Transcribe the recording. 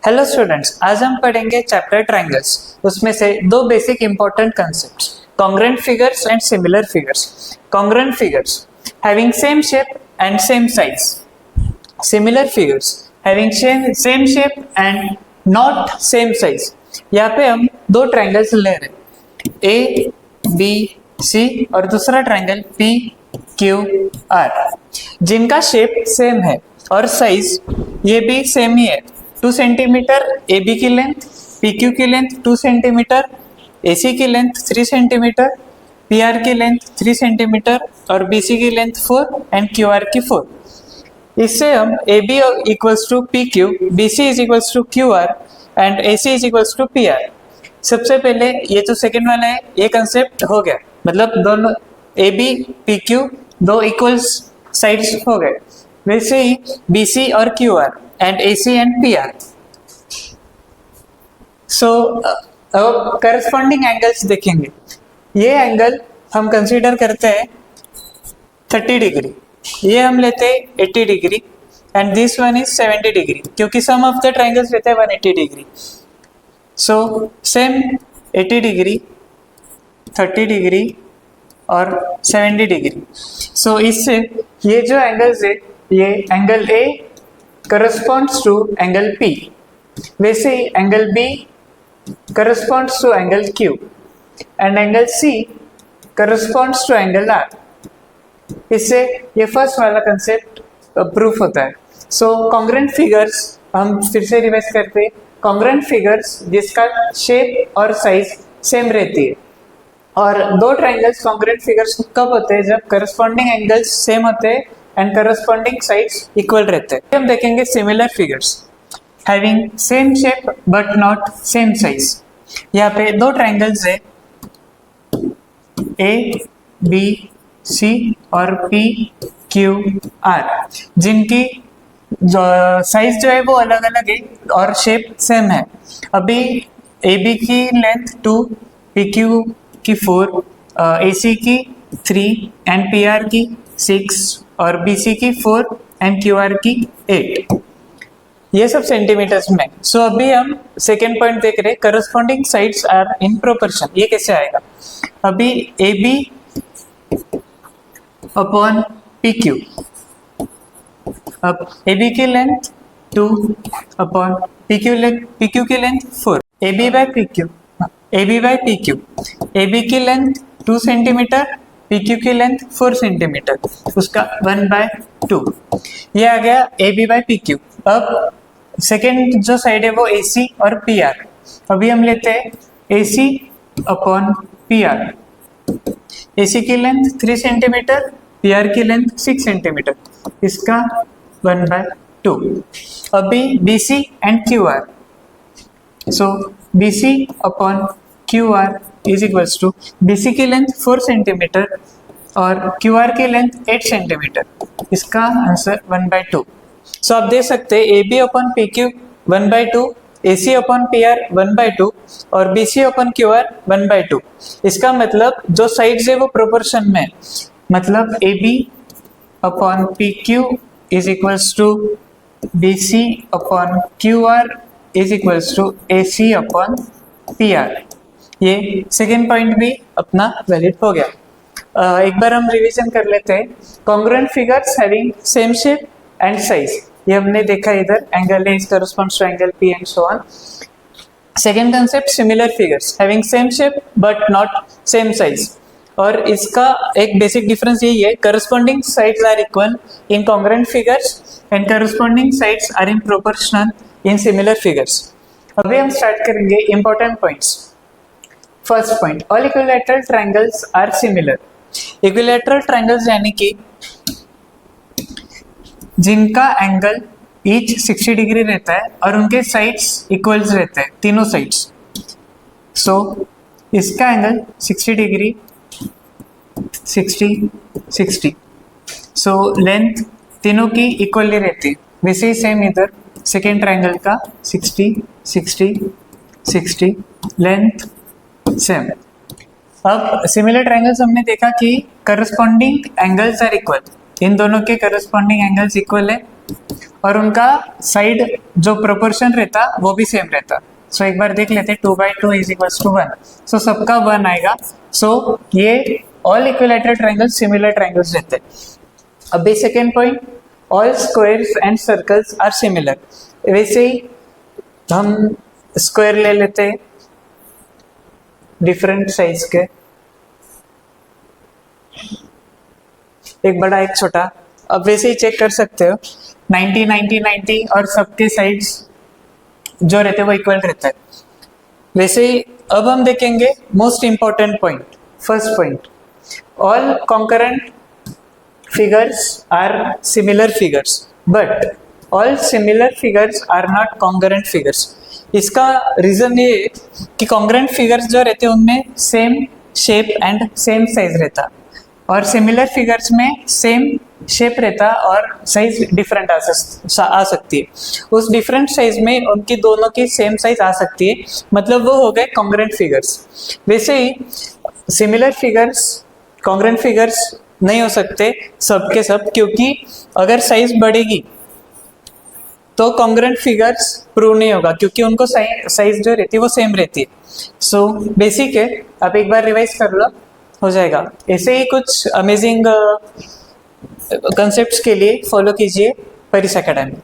Hello students, आज हम पढ़ेंगे चैप्टर ट्रायंगल्स। उसमें से दो basic important concepts, congruent figures and similar figures. Congruent figures having same shape and same size, similar figures having same shape and not same size. यहाँ पे हम दो ट्रायंगल्स ले रहे हैं, ए बी सी और दूसरा ट्रायंगल पी क्यू आर, जिनका शेप सेम है और साइज ये भी सेम ही है। 2 सेंटीमीटर ए बी की लेंथ, पी क्यू की लेंथ 2 सेंटीमीटर, ए सी की लेंथ 3 सेंटीमीटर, पी आर की लेंथ 3 सेंटीमीटर और बी सी की लेंथ 4 एंड क्यू आर की 4। इससे हम A B equals to P Q, B C is equals to Q R and A C is equals to P R. सबसे पहले ये जो सेकेंड वाला है ये कंसेप्ट हो गया, मतलब दोनों ए बी पी क्यू दो इक्वल्स साइड्स हो गए। वैसे ही बी सी और Q are and AC and PR. So अब corresponding angles देखेंगे। ये एंगल हम कंसीडर करते हैं 30 डिग्री, ये हम लेते हैं 80 degree and this one is 70 degree, क्योंकि सम ऑफ द ट्रायंगल्स लेते हैं 180 degree. So same 80 degree, 30 degree और 70 डिग्री। सो इससे ये जो एंगल्स है, ये angle A corresponds to angle P, वैसे ही angle B corresponds to angle Q and angle C corresponds to angle R। इससे ये फर्स्ट वाला कंसेप्ट प्रूफ होता है। सो कॉन्ग्रुएंट फिगर्स हम फिर से रिवाइज करते हैं। कॉन्ग्रुएंट फिगर्स जिसका शेप और साइज सेम रहती है, और दो ट्रायंगल्स कॉन्ग्रुएंट फिगर्स कब होते हैं? जब करस्पॉन्डिंग एंगल्स सेम होते हैं एंड करस्पॉन्डिंग साइड्स इक्वल रहते हैं। हम देखेंगे similar figures having same shape but not same size. यहाँ पे दो ट्रायंगल्स है, ए बी सी और पी क्यू आर, जिनकी साइज जो है वो अलग अलग है और शेप सेम है। अभी ए बी की लेंथ 2, पी क्यू की 4, ए सी की 3 एंड पी आर की 6 और बी सी की 4 एंड क्यू आर की 8, ये सब सेंटीमीटर्स में। सो अभी हम सेकेंड पॉइंट देख रहे हैं, corresponding sides are in proportion. ये कैसे आएगा? अभी A B upon P Q, अब ए बी की लेंथ 2 अपॉन पी क्यू की length 4, A B by P Q, A B by P Q, A B की लेंथ 2 सेंटीमीटर, पी क्यू की length 4 centimetre, उसका 1/2, ये आ गया A B by P Q. अब सेकेंड जो साइड है वो ए सी और पी आर। अभी हम लेते हैं A C upon P R. A C की लेंथ 3 सेंटीमीटर, पी आर की लेंथ 6 सेंटीमीटर, इसका 1/2। अभी B C and Q R, so B C upon Q R is equals to, B C की length 4 centimetre और Q R की length 8 centimetre, इसका answer 1/2। So आप देख सकते हैं A B upon P Q 1/2, A C upon P are 1/2 और B C upon Q R 1/2। इसका मतलब जो साइड्स है वो प्रोपोर्शन में, मतलब A B upon P Q is equals to B C upon Q R is equals to A C upon P R. ये second point भी अपना वैलिड हो गया। एक बार हम रिवीजन कर लेते हैं। Congruent figures having same shape and size, ये हमने देखा इधर, angle A corresponds to angle P and so on. Second concept similar figures having same shape but not same size, और इसका एक बेसिक डिफरेंस यही है, corresponding sides are equal in congruent figures and corresponding sides are in proportional in similar figures. अभी हम start करेंगे important points. First point, all equilateral triangles are similar. Equilateral triangles यानी कि जिनका एंगल ईच 60 डिग्री रहता है और उनके साइड्स इक्वल्स रहते हैं, तीनों साइड्स। सो इसका एंगल 60 डिग्री, 60, 60, सो लेंथ तीनों की इक्वली रहती है। वैसे ही सेम इधर सेकेंड ट्रायंगल का 60, 60, 60, लेंथ सेम। अब सिमिलर ट्रायंगल्स हमने देखा कि करस्पॉन्डिंग एंगल्स आर इक्वल, इन दोनों के करस्पॉन्डिंग एंगल्स इक्वल है और उनका साइड जो प्रोपोर्शन रहता वो भी सेम रहता। सो एक बार देख लेते, 2/2 इज इक्वल्स टू 1। सो सबका 1 आएगा। सो ये all equilateral triangle similar triangles रहते हैं। अब second point, all squares and circles are similar. वैसे ही हम स्क्वायर ले लेते हैं डिफरेंट साइज के, एक बड़ा एक छोटा। अब वैसे ही चेक कर सकते हो 90 90 90 और सबके साइड्स जो रहते हैं वो इक्वल रहता है। वैसे ही अब हम देखेंगे most important point, first point, all concurrent figures are similar figures but all similar figures are not concurrent figures. इसका रीजन ये है कि कॉन्करेंट फिगर्स जो रहते हैं उनमें same shape and same size रहता, और सिमिलर फिगर्स में सेम शेप रहता और साइज डिफरेंट आ सकती है। उस डिफरेंट साइज में उनकी दोनों की सेम साइज आ सकती है, मतलब वो हो गए कॉन्ग्रुएंट फिगर्स। वैसे ही सिमिलर फिगर्स कॉन्ग्रुएंट फिगर्स नहीं हो सकते सब के सब, क्योंकि अगर साइज बढ़ेगी तो कॉन्ग्रुएंट फिगर्स प्रूव नहीं होगा, क्योंकि उनको साइज जो रहती है वो सेम रहती है। सो बेसिक है, आप एक बार रिवाइज कर लो, हो जाएगा। ऐसे ही कुछ अमेजिंग कंसेप्ट्स के लिए फॉलो कीजिए परिस एकेडमी।